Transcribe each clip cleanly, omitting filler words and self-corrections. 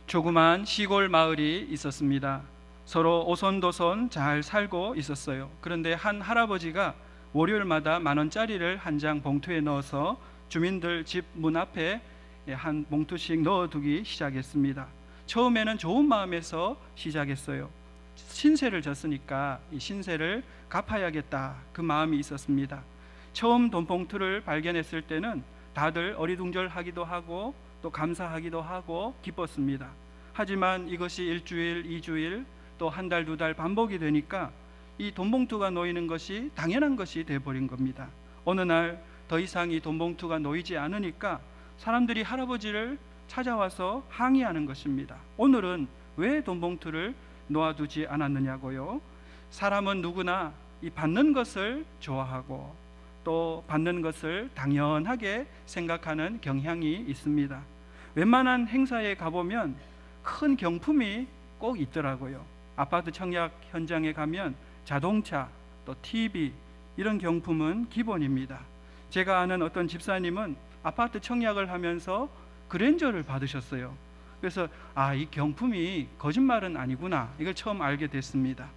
조그만 시골 마을이 있었습니다. 서로 오손도손 잘 살고 있었어요. 그런데 한 할아버지가 월요일마다 10,000원짜리를 한 장 봉투에 넣어서 주민들 집 문 앞에 한 봉투씩 넣어두기 시작했습니다. 처음에는 좋은 마음에서 시작했어요. 신세를 졌으니까 이 신세를 갚아야겠다, 그 마음이 있었습니다. 처음 돈 봉투를 발견했을 때는 다들 어리둥절하기도 하고 또 감사하기도 하고 기뻤습니다. 하지만 이것이 일주일, 2주일, 또 한 달, 2달 반복이 되니까 이 돈 봉투가 놓이는 것이 당연한 것이 되어버린 겁니다. 어느 날 더 이상 이 돈 봉투가 놓이지 않으니까 사람들이 할아버지를 찾아와서 항의하는 것입니다. 오늘은 왜 돈 봉투를 놓아두지 않았느냐고요. 사람은 누구나 이 받는 것을 좋아하고 또 받는 것을 당연하게 생각하는 경향이 있습니다. 웬만한 행사에 가보면 큰 경품이 꼭 있더라고요. 아파트 청약 현장에 가면 자동차, 또 TV 이런 경품은 기본입니다. 제가 아는 어떤 집사님은 아파트 청약을 하면서 그랜저를 받으셨어요. 그래서 이 경품이 거짓말은 아니구나, 이걸 처음 알게 됐습니다.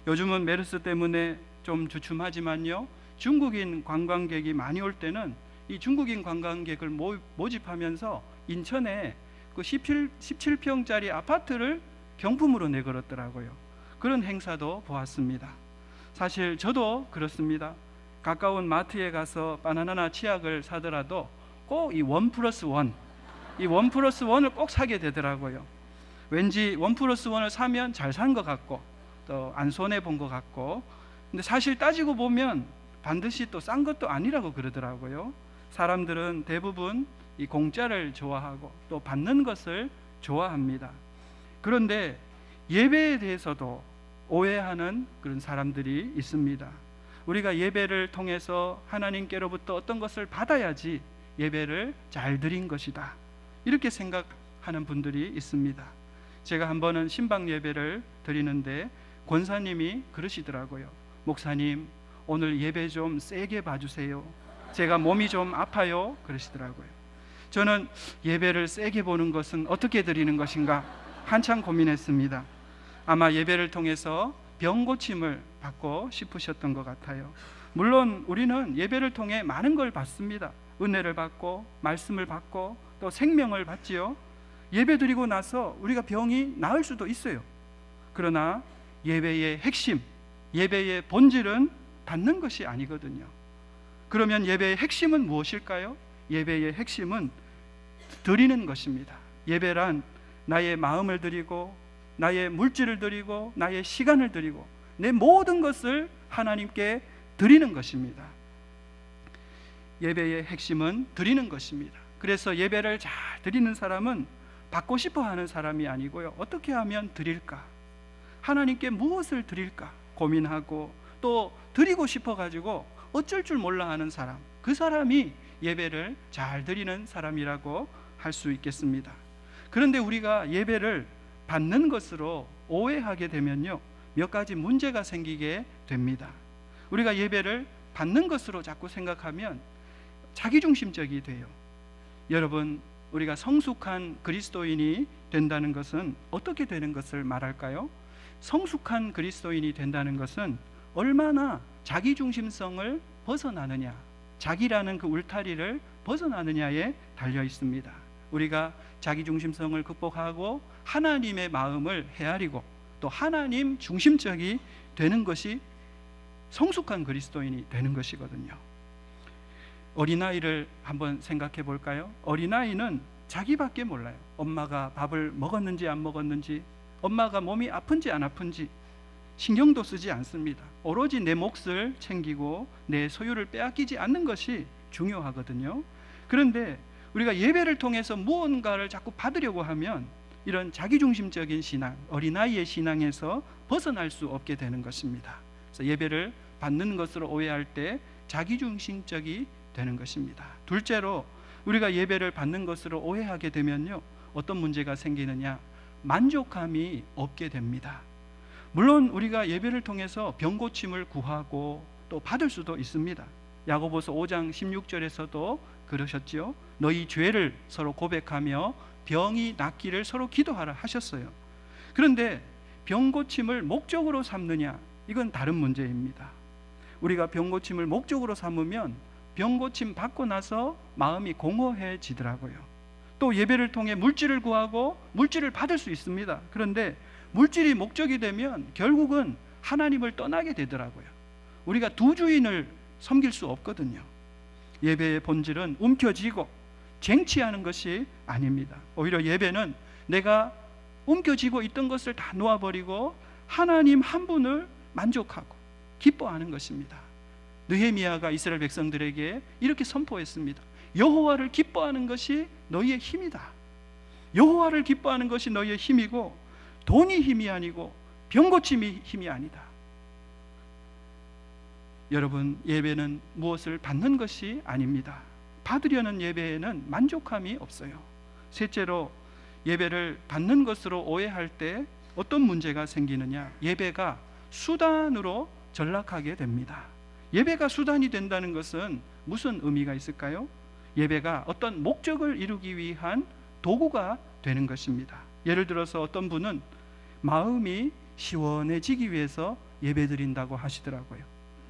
요즘은 메르스 때문에 좀 주춤하지만요, 중국인 관광객이 많이 올 때는 이 중국인 관광객을 모집하면서 인천에 그 17평짜리 아파트를 경품으로 내걸었더라고요. 그런 행사도 보았습니다. 사실 저도 그렇습니다. 가까운 마트에 가서 바나나나 치약을 사더라도 꼭 이 1+1, 이 1+1을 꼭 사게 되더라고요. 왠지 1+1을 사면 잘 산 것 같고 또 안 손해 본 것 같고, 근데 사실 따지고 보면 반드시 또 싼 것도 아니라고 그러더라고요. 사람들은 대부분 이 공짜를 좋아하고 또 받는 것을 좋아합니다. 그런데 예배에 대해서도 오해하는 그런 사람들이 있습니다. 우리가 예배를 통해서 하나님께로부터 어떤 것을 받아야지 예배를 잘 드린 것이다, 이렇게 생각하는 분들이 있습니다. 제가 한 번은 신방 예배를 드리는데 권사님이 그러시더라고요. 목사님, 오늘 예배 좀 세게 봐주세요. 제가 몸이 좀 아파요, 그러시더라고요. 저는 예배를 세게 보는 것은 어떻게 드리는 것인가 한참 고민했습니다. 아마 예배를 통해서 병 고침을 받고 싶으셨던 것 같아요. 물론 우리는 예배를 통해 많은 걸 받습니다. 은혜를 받고 말씀을 받고 또 생명을 받지요. 예배 드리고 나서 우리가 병이 나을 수도 있어요. 그러나 예배의 핵심, 예배의 본질은 받는 것이 아니거든요. 그러면 예배의 핵심은 무엇일까요? 예배의 핵심은 드리는 것입니다. 예배란 나의 마음을 드리고 나의 물질을 드리고 나의 시간을 드리고 내 모든 것을 하나님께 드리는 것입니다. 예배의 핵심은 드리는 것입니다. 그래서 예배를 잘 드리는 사람은 받고 싶어 하는 사람이 아니고요, 어떻게 하면 드릴까, 하나님께 무엇을 드릴까 고민하고 또 드리고 싶어 가지고 어쩔 줄 몰라 하는 사람, 그 사람이 예배를 잘 드리는 사람이라고 할 수 있겠습니다. 그런데 우리가 예배를 받는 것으로 오해하게 되면요, 몇 가지 문제가 생기게 됩니다. 우리가 예배를 받는 것으로 자꾸 생각하면 자기중심적이 돼요. 여러분, 우리가 성숙한 그리스도인이 된다는 것은 어떻게 되는 것을 말할까요? 성숙한 그리스도인이 된다는 것은 얼마나 자기중심성을 벗어나느냐, 자기라는 그 울타리를 벗어나느냐에 달려 있습니다. 우리가 자기중심성을 극복하고 하나님의 마음을 헤아리고 또 하나님 중심적이 되는 것이 성숙한 그리스도인이 되는 것이거든요. 어린아이를 한번 생각해 볼까요? 어린아이는 자기밖에 몰라요. 엄마가 밥을 먹었는지 안 먹었는지, 엄마가 몸이 아픈지 안 아픈지 신경도 쓰지 않습니다. 오로지 내 몫을 챙기고 내 소유를 빼앗기지 않는 것이 중요하거든요. 그런데 우리가 예배를 통해서 무언가를 자꾸 받으려고 하면 이런 자기중심적인 신앙, 어린아이의 신앙에서 벗어날 수 없게 되는 것입니다. 그래서 예배를 받는 것으로 오해할 때 자기중심적이 되는 것입니다. 둘째로, 우리가 예배를 받는 것으로 오해하게 되면요, 어떤 문제가 생기느냐, 만족감이 없게 됩니다. 물론 우리가 예배를 통해서 병 고침을 구하고 또 받을 수도 있습니다. 야고보서 5장 16절에서도 그러셨죠. 너희 죄를 서로 고백하며 병이 낫기를 서로 기도하라 하셨어요. 그런데 병 고침을 목적으로 삼느냐, 이건 다른 문제입니다. 우리가 병 고침을 목적으로 삼으면 병 고침 받고 나서 마음이 공허해지더라고요. 또 예배를 통해 물질을 구하고 물질을 받을 수 있습니다. 그런데 물질이 목적이 되면 결국은 하나님을 떠나게 되더라고요. 우리가 두 주인을 섬길 수 없거든요. 예배의 본질은 움켜쥐고 쟁취하는 것이 아닙니다. 오히려 예배는 내가 움켜쥐고 있던 것을 다 놓아버리고 하나님 한 분을 만족하고 기뻐하는 것입니다. 느헤미야가 이스라엘 백성들에게 이렇게 선포했습니다. 여호와를 기뻐하는 것이 너희의 힘이다. 여호와를 기뻐하는 것이 너희의 힘이고 돈이 힘이 아니고 병고침이 힘이 아니다. 여러분, 예배는 무엇을 받는 것이 아닙니다. 받으려는 예배에는 만족함이 없어요. 셋째로, 예배를 받는 것으로 오해할 때 어떤 문제가 생기느냐, 예배가 수단으로 전락하게 됩니다. 예배가 수단이 된다는 것은 무슨 의미가 있을까요? 예배가 어떤 목적을 이루기 위한 도구가 되는 것입니다. 예를 들어서 어떤 분은 마음이 시원해지기 위해서 예배 드린다고 하시더라고요.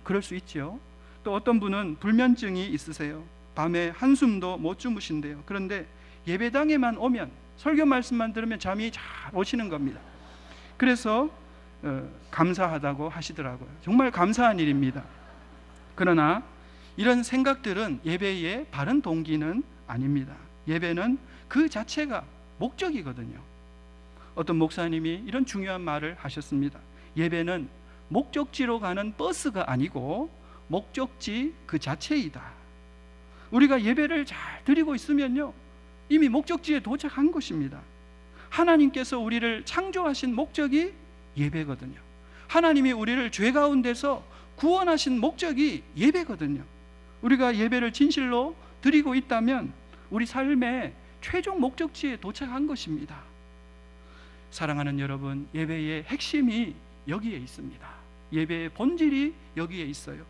그럴 수 있죠. 또 어떤 분은 불면증이 있으세요. 밤에 한숨도 못 주무신대요. 그런데 예배당에만 오면, 설교 말씀만 들으면 잠이 잘 오시는 겁니다. 그래서 감사하다고 하시더라고요. 정말 감사한 일입니다. 그러나 이런 생각들은 예배의 바른 동기는 아닙니다. 예배는 그 자체가 목적이거든요. 어떤 목사님이 이런 중요한 말을 하셨습니다. 예배는 목적지로 가는 버스가 아니고 목적지 그 자체이다. 우리가 예배를 잘 드리고 있으면요, 이미 목적지에 도착한 것입니다. 하나님께서 우리를 창조하신 목적이 예배거든요. 하나님이 우리를 죄 가운데서 구원하신 목적이 예배거든요. 우리가 예배를 진실로 드리고 있다면 우리 삶의 최종 목적지에 도착한 것입니다. 사랑하는 여러분, 예배의 핵심이 여기에 있습니다. 예배의 본질이 여기에 있어요.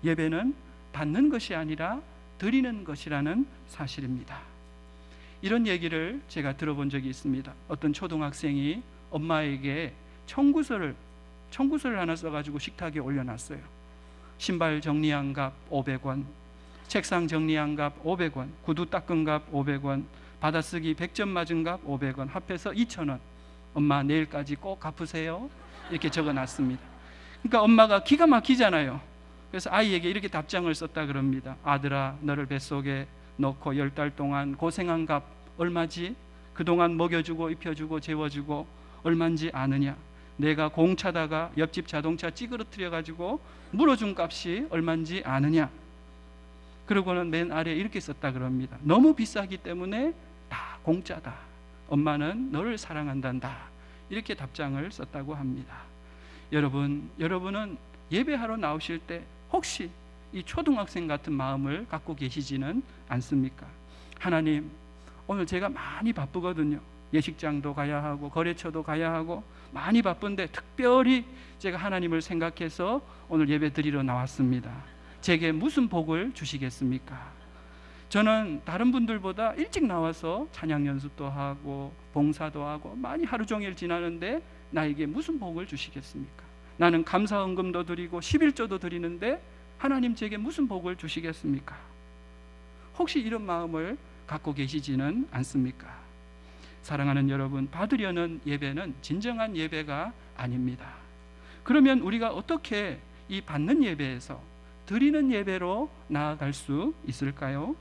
예배는 받는 것이 아니라 드리는 것이라는 사실입니다. 이런 얘기를 제가 들어본 적이 있습니다. 어떤 초등학생이 엄마에게 청구서를 하나 써가지고 식탁에 올려놨어요. 신발 정리한 값 500원, 책상 정리한 값 500원, 구두 닦은 값 500원, 받아쓰기 100점 맞은 값 500원, 합해서 2,000원. 엄마 내일까지 꼭 갚으세요. 이렇게 적어놨습니다. 그러니까 엄마가 기가 막히잖아요. 그래서 아이에게 이렇게 답장을 썼다 그럽니다. 아들아, 너를 뱃속에 넣고 10달 동안 고생한 값 얼마지? 그동안 먹여주고 입혀주고 재워주고 얼마인지 아느냐? 내가 공차다가 옆집 자동차 찌그러뜨려 가지고 물어준 값이 얼마인지 아느냐? 그러고는 맨 아래에 이렇게 썼다 그럽니다. 너무 비싸기 때문에 다 공짜다. 엄마는 너를 사랑한단다. 이렇게 답장을 썼다고 합니다. 여러분은 예배하러 나오실 때 혹시 이 초등학생 같은 마음을 갖고 계시지는 않습니까? 하나님, 오늘 제가 많이 바쁘거든요. 예식장도 가야 하고 거래처도 가야 하고 많이 바쁜데 특별히 제가 하나님을 생각해서 오늘 예배 드리러 나왔습니다. 제게 무슨 복을 주시겠습니까? 저는 다른 분들보다 일찍 나와서 찬양 연습도 하고 봉사도 하고 많이 하루 종일 지나는데 나에게 무슨 복을 주시겠습니까? 나는 감사헌금도 드리고 11조도 드리는데 하나님 제게 무슨 복을 주시겠습니까? 혹시 이런 마음을 갖고 계시지는 않습니까? 사랑하는 여러분, 받으려는 예배는 진정한 예배가 아닙니다. 그러면 우리가 어떻게 이 받는 예배에서 드리는 예배로 나아갈 수 있을까요?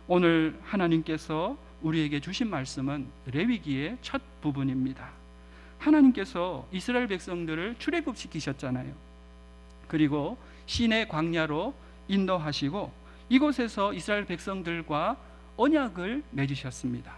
오늘 하나님께서 우리에게 주신 말씀은 레위기의 첫 부분입니다. 하나님께서 이스라엘 백성들을 출애굽시키셨잖아요. 그리고 시내 광야로 인도하시고 이곳에서 이스라엘 백성들과 언약을 맺으셨습니다.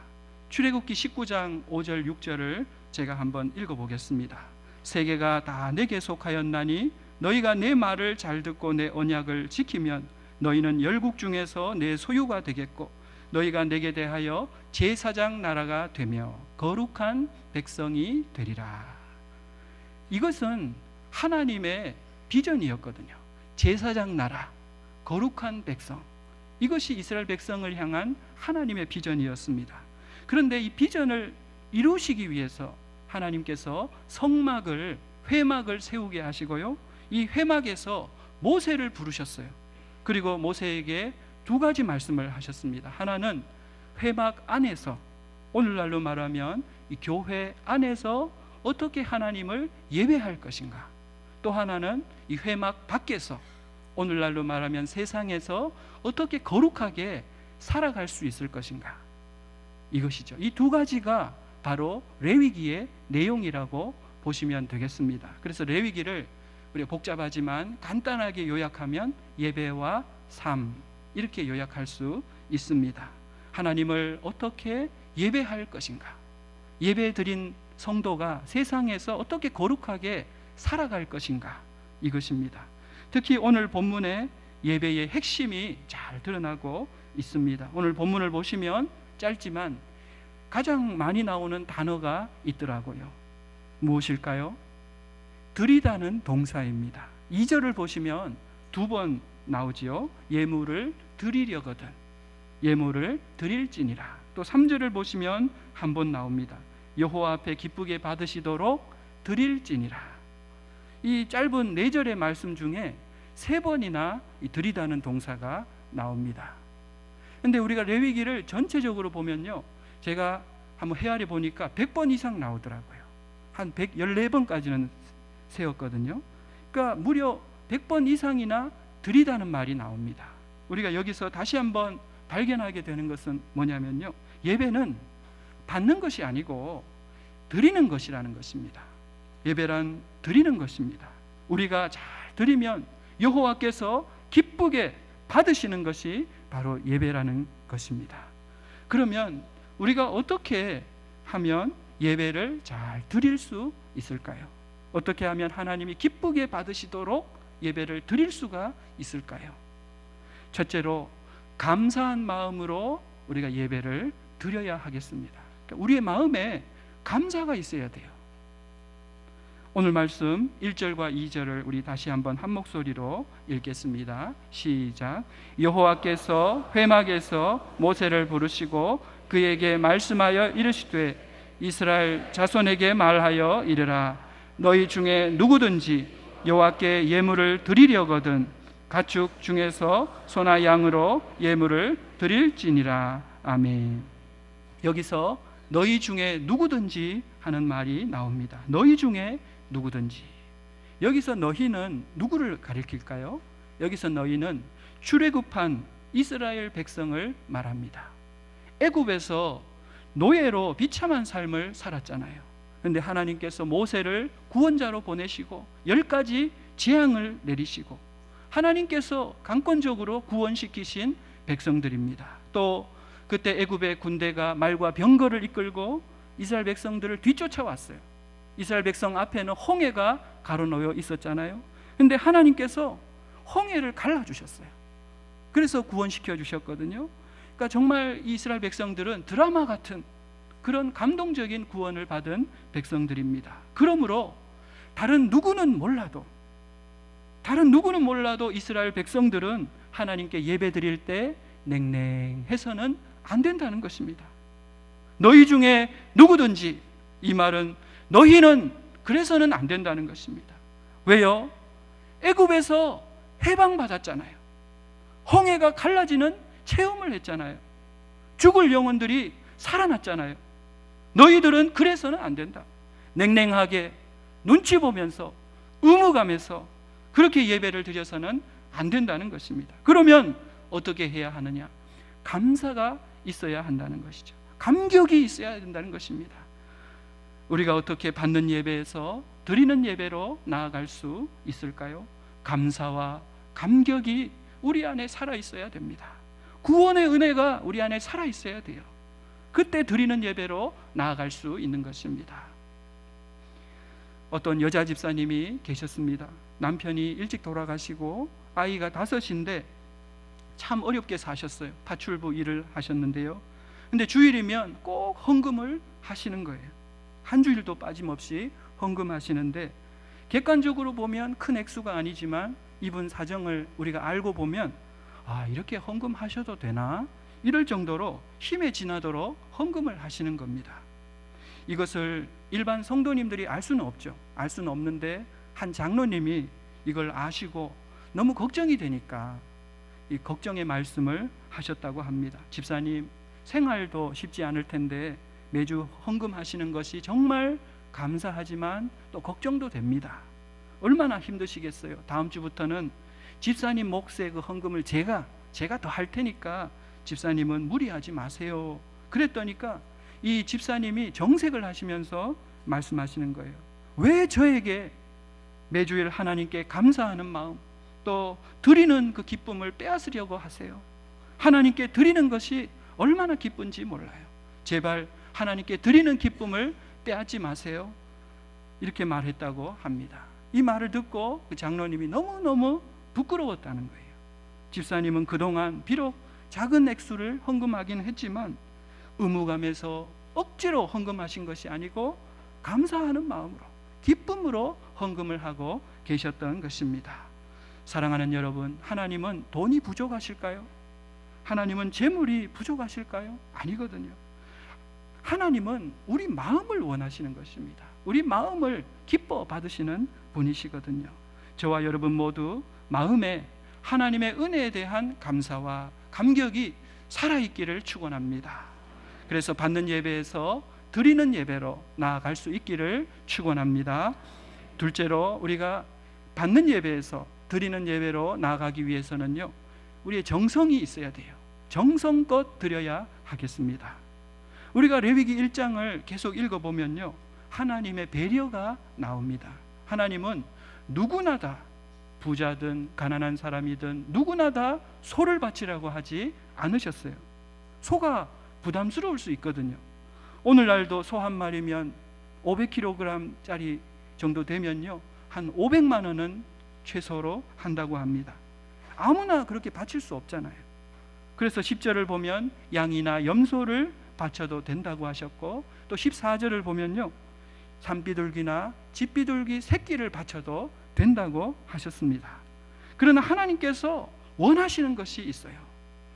출애굽기 19장 5절 6절을 제가 한번 읽어보겠습니다. 세계가 다 내게 속하였나니 너희가 내 말을 잘 듣고 내 언약을 지키면 너희는 열국 중에서 내 소유가 되겠고 너희가 내게 대하여 제사장 나라가 되며 거룩한 백성이 되리라. 이것은 하나님의 비전이었거든요. 제사장 나라, 거룩한 백성, 이것이 이스라엘 백성을 향한 하나님의 비전이었습니다. 그런데 이 비전을 이루시기 위해서 하나님께서 성막을, 회막을 세우게 하시고요, 이 회막에서 모세를 부르셨어요. 그리고 모세에게 두 가지 말씀을 하셨습니다. 하나는 회막 안에서, 오늘날로 말하면 이 교회 안에서 어떻게 하나님을 예배할 것인가, 또 하나는 이 회막 밖에서, 오늘날로 말하면 세상에서 어떻게 거룩하게 살아갈 수 있을 것인가, 이것이죠. 이 두 가지가 바로 레위기의 내용이라고 보시면 되겠습니다. 그래서 레위기를 우리가 복잡하지만 간단하게 요약하면 예배와 삶, 이렇게 요약할 수 있습니다. 하나님을 어떻게 예배할 것인가, 예배 드린 성도가 세상에서 어떻게 거룩하게 살아갈 것인가, 이것입니다. 특히 오늘 본문에 예배의 핵심이 잘 드러나고 있습니다. 오늘 본문을 보시면 짧지만 가장 많이 나오는 단어가 있더라고요. 무엇일까요? 드리다는 동사입니다. 2절을 보시면 두 번 나오지요. 예물을 드리려거든, 예물을 드릴지니라. 또 3절을 보시면 한 번 나옵니다. 여호와 앞에 기쁘게 받으시도록 드릴지니라. 이 짧은 4절의 말씀 중에 3번이나 이 드리다는 동사가 나옵니다. 근데 우리가 레위기를 전체적으로 보면요, 제가 한번 헤아려 보니까 100번 이상 나오더라고요. 한 114번까지는 세웠거든요. 그러니까 무려 100번 이상이나 드리다는 말이 나옵니다. 우리가 여기서 다시 한번 발견하게 되는 것은 뭐냐면요, 예배는 받는 것이 아니고 드리는 것이라는 것입니다. 예배란 드리는 것입니다. 우리가 잘 드리면 여호와께서 기쁘게 받으시는 것이 바로 예배라는 것입니다. 그러면 우리가 어떻게 하면 예배를 잘 드릴 수 있을까요? 어떻게 하면 하나님이 기쁘게 받으시도록 예배를 드릴 수가 있을까요? 첫째로 감사한 마음으로 우리가 예배를 드려야 하겠습니다. 그러니까 우리의 마음에 감사가 있어야 돼요. 오늘 말씀 1절과 2절을 우리 다시 한번 한 목소리로 읽겠습니다. 시작. 여호와께서 회막에서 모세를 부르시고 그에게 말씀하여 이르시되 이스라엘 자손에게 말하여 이르라. 너희 중에 누구든지 여호와께 예물을 드리려거든 가축 중에서 소나 양으로 예물을 드릴지니라. 아멘. 여기서 너희 중에 누구든지 하는 말이 나옵니다. 너희 중에 누구든지. 여기서 너희는 누구를 가리킬까요? 여기서 너희는 출애굽한 이스라엘 백성을 말합니다. 애굽에서 노예로 비참한 삶을 살았잖아요. 그런데 하나님께서 모세를 구원자로 보내시고 10가지 재앙을 내리시고 하나님께서 강권적으로 구원시키신 백성들입니다. 또 그때 애굽의 군대가 말과 병거를 이끌고 이스라엘 백성들을 뒤쫓아왔어요. 이스라엘 백성 앞에는 홍해가 가로놓여 있었잖아요. 그런데 하나님께서 홍해를 갈라주셨어요. 그래서 구원시켜 주셨거든요. 그러니까 정말 이스라엘 백성들은 드라마 같은 그런 감동적인 구원을 받은 백성들입니다. 그러므로 다른 누구는 몰라도 이스라엘 백성들은 하나님께 예배 드릴 때 냉랭해서는 안 된다는 것입니다. 너희 중에 누구든지, 이 말은 너희는 그래서는 안 된다는 것입니다. 왜요? 애굽에서 해방받았잖아요. 홍해가 갈라지는 체험을 했잖아요. 죽을 영혼들이 살아났잖아요. 너희들은 그래서는 안 된다. 냉랭하게 눈치 보면서 의무감에서 그렇게 예배를 드려서는 안 된다는 것입니다. 그러면 어떻게 해야 하느냐? 감사가 있어야 한다는 것이죠. 감격이 있어야 된다는 것입니다. 우리가 어떻게 받는 예배에서 드리는 예배로 나아갈 수 있을까요? 감사와 감격이 우리 안에 살아 있어야 됩니다. 구원의 은혜가 우리 안에 살아 있어야 돼요. 그때 드리는 예배로 나아갈 수 있는 것입니다. 어떤 여자 집사님이 계셨습니다. 남편이 일찍 돌아가시고 아이가 5인데 참 어렵게 사셨어요. 파출부 일을 하셨는데요. 근데 주일이면 꼭 헌금을 하시는 거예요. 한 주일도 빠짐없이 헌금하시는데 객관적으로 보면 큰 액수가 아니지만 이분 사정을 우리가 알고 보면 아, 이렇게 헌금하셔도 되나? 이럴 정도로 힘에 지나도록 헌금을 하시는 겁니다. 이것을 일반 성도님들이 알 수는 없죠. 알 수는 없는데 한 장로님이 이걸 아시고 너무 걱정이 되니까 이 걱정의 말씀을 하셨다고 합니다. 집사님, 생활도 쉽지 않을 텐데 매주 헌금하시는 것이 정말 감사하지만 또 걱정도 됩니다. 얼마나 힘드시겠어요. 다음 주부터는 집사님 몫의 그 헌금을 제가 더 할 테니까 집사님은 무리하지 마세요. 그랬더니까 이 집사님이 정색을 하시면서 말씀하시는 거예요. 왜 저에게 매주일 하나님께 감사하는 마음, 또 드리는 그 기쁨을 빼앗으려고 하세요? 하나님께 드리는 것이 얼마나 기쁜지 몰라요. 제발 하나님께 드리는 기쁨을 빼앗지 마세요. 이렇게 말했다고 합니다. 이 말을 듣고 그 장로님이 너무너무 부끄러웠다는 거예요. 집사님은 그동안 비록 작은 액수를 헌금하긴 했지만 의무감에서 억지로 헌금하신 것이 아니고 감사하는 마음으로, 기쁨으로 헌금을 하고 계셨던 것입니다. 사랑하는 여러분, 하나님은 돈이 부족하실까요? 하나님은 재물이 부족하실까요? 아니거든요. 하나님은 우리 마음을 원하시는 것입니다. 우리 마음을 기뻐 받으시는 분이시거든요. 저와 여러분 모두 마음에 하나님의 은혜에 대한 감사와 감격이 살아있기를 축원합니다. 그래서 받는 예배에서 드리는 예배로 나아갈 수 있기를 축원합니다. 둘째로, 우리가 받는 예배에서 드리는 예배로 나아가기 위해서는요, 우리의 정성이 있어야 돼요. 정성껏 드려야 하겠습니다. 우리가 레위기 1장을 계속 읽어보면요, 하나님의 배려가 나옵니다. 하나님은 누구나 다, 부자든 가난한 사람이든 누구나 다 소를 바치라고 하지 않으셨어요. 소가 부담스러울 수 있거든요. 오늘날도 소 한 마리면 500kg짜리 정도 되면요, 한 500만 원은 최소로 한다고 합니다. 아무나 그렇게 바칠 수 없잖아요. 그래서 10절을 보면 양이나 염소를 바쳐도 된다고 하셨고, 또 14절을 보면요, 산비둘기나 집비둘기 새끼를 바쳐도 된다고 하셨습니다. 그러나 하나님께서 원하시는 것이 있어요.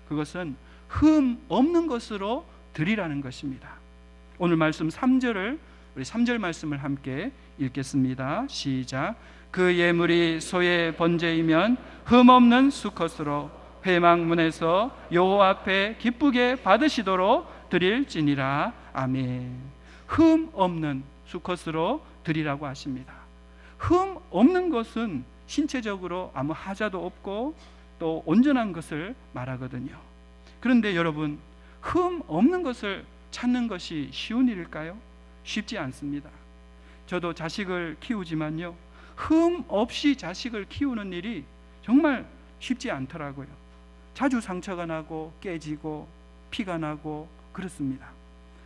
그것은 흠 없는 것으로 드리라는 것입니다. 오늘 말씀 3절을, 우리 3절 말씀을 함께 읽겠습니다. 시작. 그 예물이 소의 번제이면 흠 없는 수컷으로 회막문에서 여호와 앞에 기쁘게 받으시도록 드릴지니라. 아멘. 흠 없는 수컷으로 드리라고 하십니다. 흠 없는 것은 신체적으로 아무 하자도 없고 또 온전한 것을 말하거든요. 그런데 여러분, 흠 없는 것을 찾는 것이 쉬운 일일까요? 쉽지 않습니다. 저도 자식을 키우지만요, 흠 없이 자식을 키우는 일이 정말 쉽지 않더라고요. 자주 상처가 나고 깨지고 피가 나고 그렇습니다.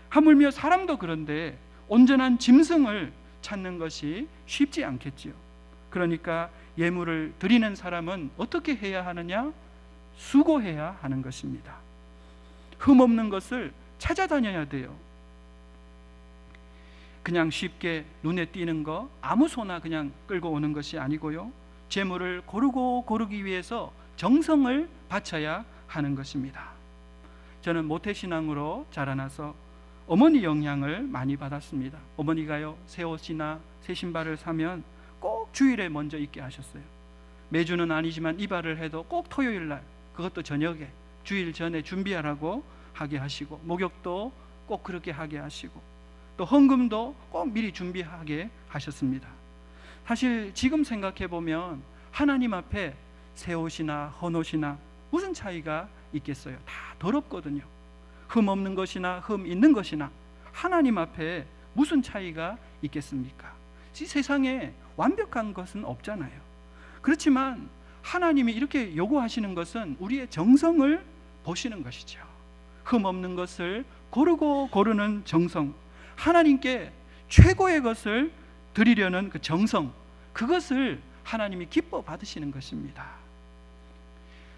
하물며 사람도 그런데 온전한 짐승을 찾는 것이 쉽지 않겠지요. 그러니까 예물을 드리는 사람은 어떻게 해야 하느냐? 수고해야 하는 것입니다. 흠없는 것을 찾아다녀야 돼요. 그냥 쉽게 눈에 띄는 거 아무 소나 그냥 끌고 오는 것이 아니고요, 재물을 고르기 위해서 정성을 바쳐야 하는 것입니다. 저는 모태신앙으로 자라나서 어머니 영향을 많이 받았습니다. 어머니가요, 새 옷이나 새 신발을 사면 꼭 주일에 먼저 입게 하셨어요. 매주는 아니지만 이발을 해도 꼭 토요일 날, 그것도 저녁에 주일 전에 준비하라고 하게 하시고, 목욕도 꼭 그렇게 하게 하시고, 또 헌금도 꼭 미리 준비하게 하셨습니다. 사실 지금 생각해 보면 하나님 앞에 새 옷이나 헌 옷이나 무슨 차이가 있겠어요? 다 더럽거든요. 흠 없는 것이나 흠 있는 것이나 하나님 앞에 무슨 차이가 있겠습니까? 이 세상에 완벽한 것은 없잖아요. 그렇지만 하나님이 이렇게 요구하시는 것은 우리의 정성을 보시는 것이죠. 흠 없는 것을 고르는 정성, 하나님께 최고의 것을 드리려는 그 정성, 그것을 하나님이 기뻐 받으시는 것입니다.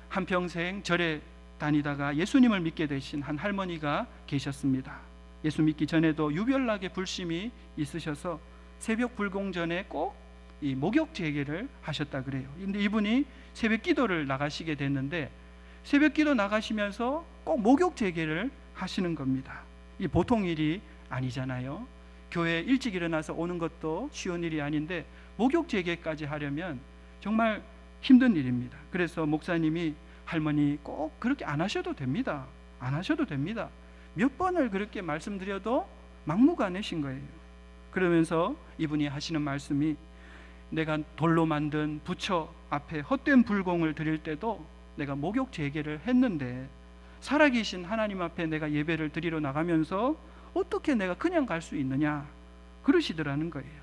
한평생 절에 다니다가 예수님을 믿게 되신 한 할머니가 계셨습니다. 예수 믿기 전에도 유별나게 불심이 있으셔서 새벽 불공 전에 꼭 이 목욕 재개를 하셨다 그래요. 근데 이분이 새벽 기도를 나가시게 됐는데 새벽기도 나가시면서 꼭 목욕 재개를 하시는 겁니다. 이 보통 일이 아니잖아요. 교회 일찍 일어나서 오는 것도 쉬운 일이 아닌데 목욕 재개까지 하려면 정말 힘든 일입니다. 그래서 목사님이 할머니 꼭 그렇게 안 하셔도 됩니다. 안 하셔도 됩니다. 몇 번을 그렇게 말씀드려도 막무가내신 거예요. 그러면서 이분이 하시는 말씀이 내가 돌로 만든 부처 앞에 헛된 불공을 드릴 때도 내가 목욕 재개를 했는데 살아계신 하나님 앞에 내가 예배를 드리러 나가면서 어떻게 내가 그냥 갈 수 있느냐 그러시더라는 거예요.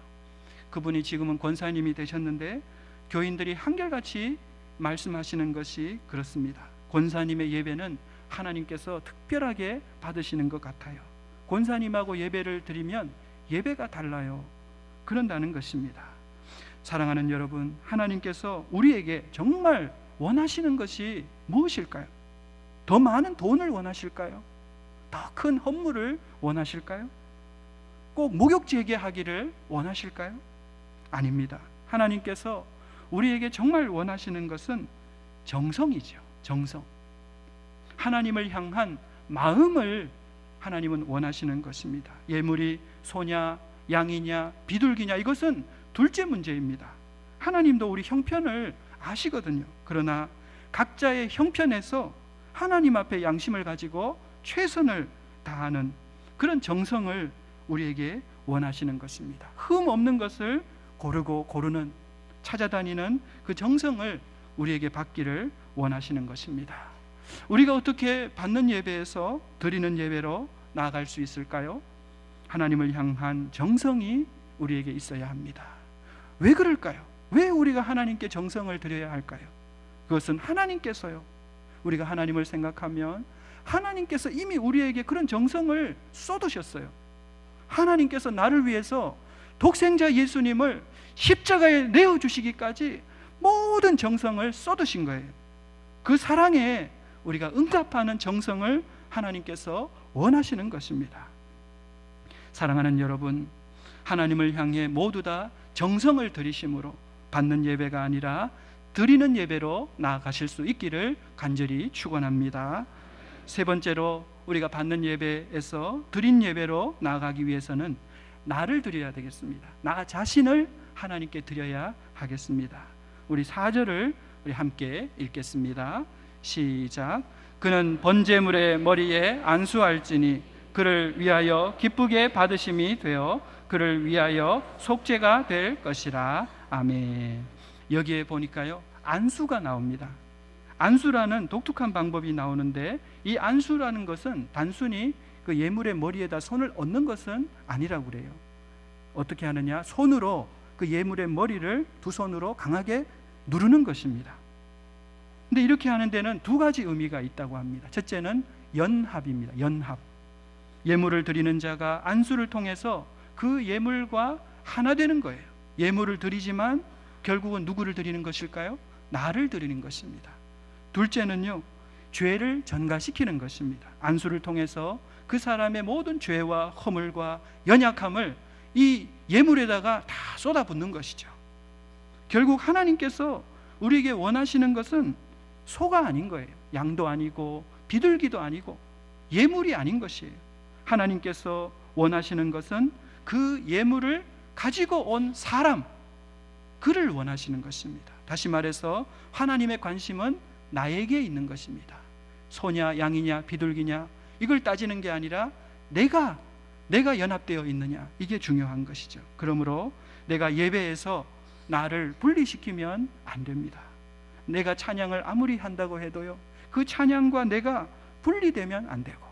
그분이 지금은 권사님이 되셨는데 교인들이 한결같이 말씀하시는 것이 그렇습니다. 권사님의 예배는 하나님께서 특별하게 받으시는 것 같아요. 권사님하고 예배를 드리면 예배가 달라요. 그런다는 것입니다. 사랑하는 여러분, 하나님께서 우리에게 정말 원하시는 것이 무엇일까요? 더 많은 돈을 원하실까요? 더 큰 헌물을 원하실까요? 꼭 목욕 재개하기를 원하실까요? 아닙니다. 하나님께서 우리에게 정말 원하시는 것은 정성이죠. 정성. 하나님을 향한 마음을 하나님은 원하시는 것입니다. 예물이 소냐, 양이냐, 비둘기냐 이것은 둘째 문제입니다. 하나님도 우리 형편을 아시거든요. 그러나 각자의 형편에서 하나님 앞에 양심을 가지고 최선을 다하는 그런 정성을 우리에게 원하시는 것입니다. 흠 없는 것을 고르는 찾아다니는 그 정성을 우리에게 받기를 원하시는 것입니다. 우리가 어떻게 받는 예배에서 드리는 예배로 나아갈 수 있을까요? 하나님을 향한 정성이 우리에게 있어야 합니다. 왜 그럴까요? 왜 우리가 하나님께 정성을 드려야 할까요? 그것은 하나님께서요. 우리가 하나님을 생각하면 하나님께서 이미 우리에게 그런 정성을 쏟으셨어요. 하나님께서 나를 위해서 독생자 예수님을 십자가에 내어주시기까지 모든 정성을 쏟으신 거예요. 그 사랑에 우리가 응답하는 정성을 하나님께서 원하시는 것입니다. 사랑하는 여러분, 하나님을 향해 모두 다 정성을 들이심으로 받는 예배가 아니라 드리는 예배로 나아가실 수 있기를 간절히 축원합니다. 세 번째로 우리가 받는 예배에서 드린 예배로 나아가기 위해서는 나를 드려야 되겠습니다. 나 자신을 하나님께 드려야 하겠습니다. 우리 4절을 우리 함께 읽겠습니다. 시작. 그는 번제물의 머리에 안수할지니 그를 위하여 기쁘게 받으심이 되어 그를 위하여 속죄가 될 것이라. 아멘. 여기에 보니까요 안수가 나옵니다. 안수라는 독특한 방법이 나오는데 이 안수라는 것은 단순히 그 예물의 머리에다 손을 얹는 것은 아니라고 그래요. 어떻게 하느냐? 손으로 그 예물의 머리를 두 손으로 강하게 누르는 것입니다. 근데 이렇게 하는 데는 두 가지 의미가 있다고 합니다. 첫째는 연합입니다. 연합. 예물을 드리는 자가 안수를 통해서 그 예물과 하나 되는 거예요. 예물을 드리지만 결국은 누구를 드리는 것일까요? 나를 드리는 것입니다. 둘째는요, 죄를 전가시키는 것입니다. 안수를 통해서 그 사람의 모든 죄와 허물과 연약함을 이 예물에다가 다 쏟아붓는 것이죠. 결국 하나님께서 우리에게 원하시는 것은 소가 아닌 거예요. 양도 아니고 비둘기도 아니고 예물이 아닌 것이에요. 하나님께서 원하시는 것은 그 예물을 가지고 온 사람, 그를 원하시는 것입니다. 다시 말해서 하나님의 관심은 나에게 있는 것입니다. 소냐, 양이냐, 비둘기냐 이걸 따지는 게 아니라 내가 연합되어 있느냐, 이게 중요한 것이죠. 그러므로 내가 예배에서 나를 분리시키면 안 됩니다. 내가 찬양을 아무리 한다고 해도요, 그 찬양과 내가 분리되면 안 되고,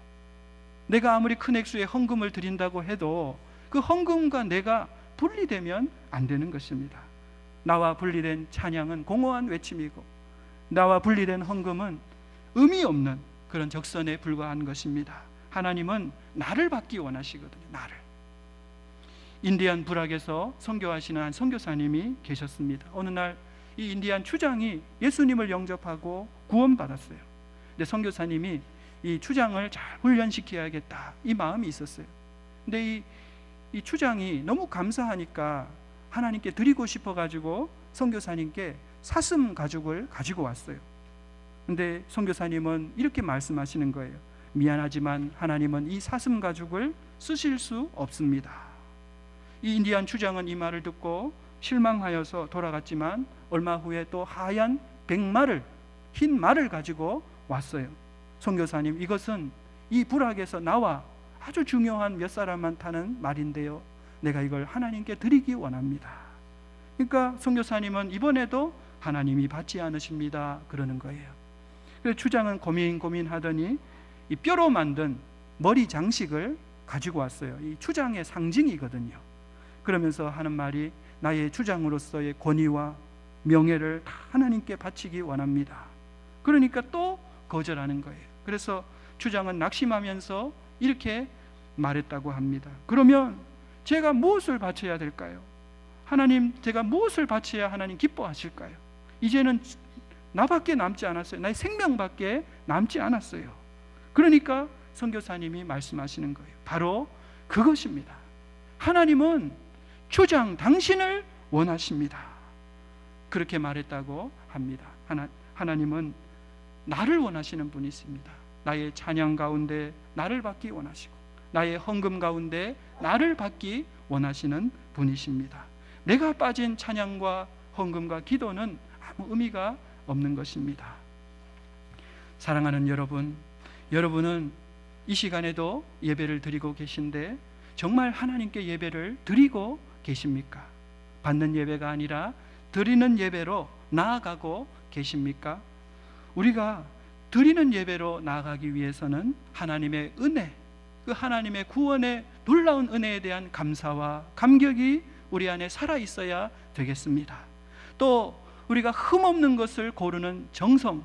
내가 아무리 큰 액수의 헌금을 드린다고 해도 그 헌금과 내가 분리되면 안 되는 것입니다. 나와 분리된 찬양은 공허한 외침이고 나와 분리된 헌금은 의미 없는 그런 적선에 불과한 것입니다. 하나님은 나를 받기 원하시거든요. 나를. 인디안 부락에서 선교하시는 한 선교사님이 계셨습니다. 어느 날 이 인디안 추장이 예수님을 영접하고 구원받았어요. 근데 선교사님이 이 추장을 잘 훈련시켜야겠다, 이 마음이 있었어요. 근데 이 추장이 너무 감사하니까 하나님께 드리고 싶어가지고 선교사님께 사슴 가죽을 가지고 왔어요. 근데 선교사님은 이렇게 말씀하시는 거예요. 미안하지만 하나님은 이 사슴 가죽을 쓰실 수 없습니다. 이 인디안 주장은 이 말을 듣고 실망하여서 돌아갔지만 얼마 후에 또 하얀 백말을, 흰 말을 가지고 왔어요. 선교사님, 이것은 이 부락에서 나와 아주 중요한 몇 사람만 타는 말인데요, 내가 이걸 하나님께 드리기 원합니다. 그러니까 선교사님은 이번에도 하나님이 받지 않으십니다 그러는 거예요. 그래서 주장은 고민하더니 이 뼈로 만든 머리 장식을 가지고 왔어요. 이 주장의 상징이거든요. 그러면서 하는 말이, 나의 주장으로서의 권위와 명예를 다 하나님께 바치기 원합니다. 그러니까 또 거절하는 거예요. 그래서 주장은 낙심하면서 이렇게 말했다고 합니다. 그러면 제가 무엇을 바쳐야 될까요? 하나님, 제가 무엇을 바쳐야 하나님 기뻐하실까요? 이제는 나밖에 남지 않았어요. 나의 생명밖에 남지 않았어요. 그러니까 선교사님이 말씀하시는 거예요. 바로 그것입니다. 하나님은 주장 당신을 원하십니다. 그렇게 말했다고 합니다. 하나님은 나를 원하시는 분이십니다. 나의 찬양 가운데 나를 받기 원하시고, 나의 헌금 가운데 나를 받기 원하시는 분이십니다. 내가 빠진 찬양과 헌금과 기도는 아무 의미가 없는 것입니다. 사랑하는 여러분, 여러분은 이 시간에도 예배를 드리고 계신데 정말 하나님께 예배를 드리고 계십니까? 받는 예배가 아니라 드리는 예배로 나아가고 계십니까? 우리가 드리는 예배로 나아가기 위해서는 하나님의 은혜, 그 하나님의 구원의 놀라운 은혜에 대한 감사와 감격이 우리 안에 살아 있어야 되겠습니다. 또 우리가 흠없는 것을 고르는 정성,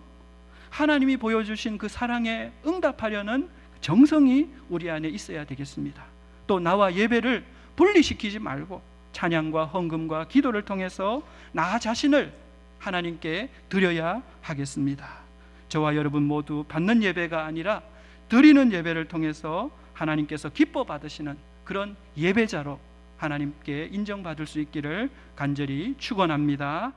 하나님이 보여주신 그 사랑에 응답하려는 정성이 우리 안에 있어야 되겠습니다. 또 나와 예배를 분리시키지 말고 찬양과 헌금과 기도를 통해서 나 자신을 하나님께 드려야 하겠습니다. 저와 여러분 모두 받는 예배가 아니라 드리는 예배를 통해서 하나님께서 기뻐 받으시는 그런 예배자로 하나님께 인정받을 수 있기를 간절히 축원합니다.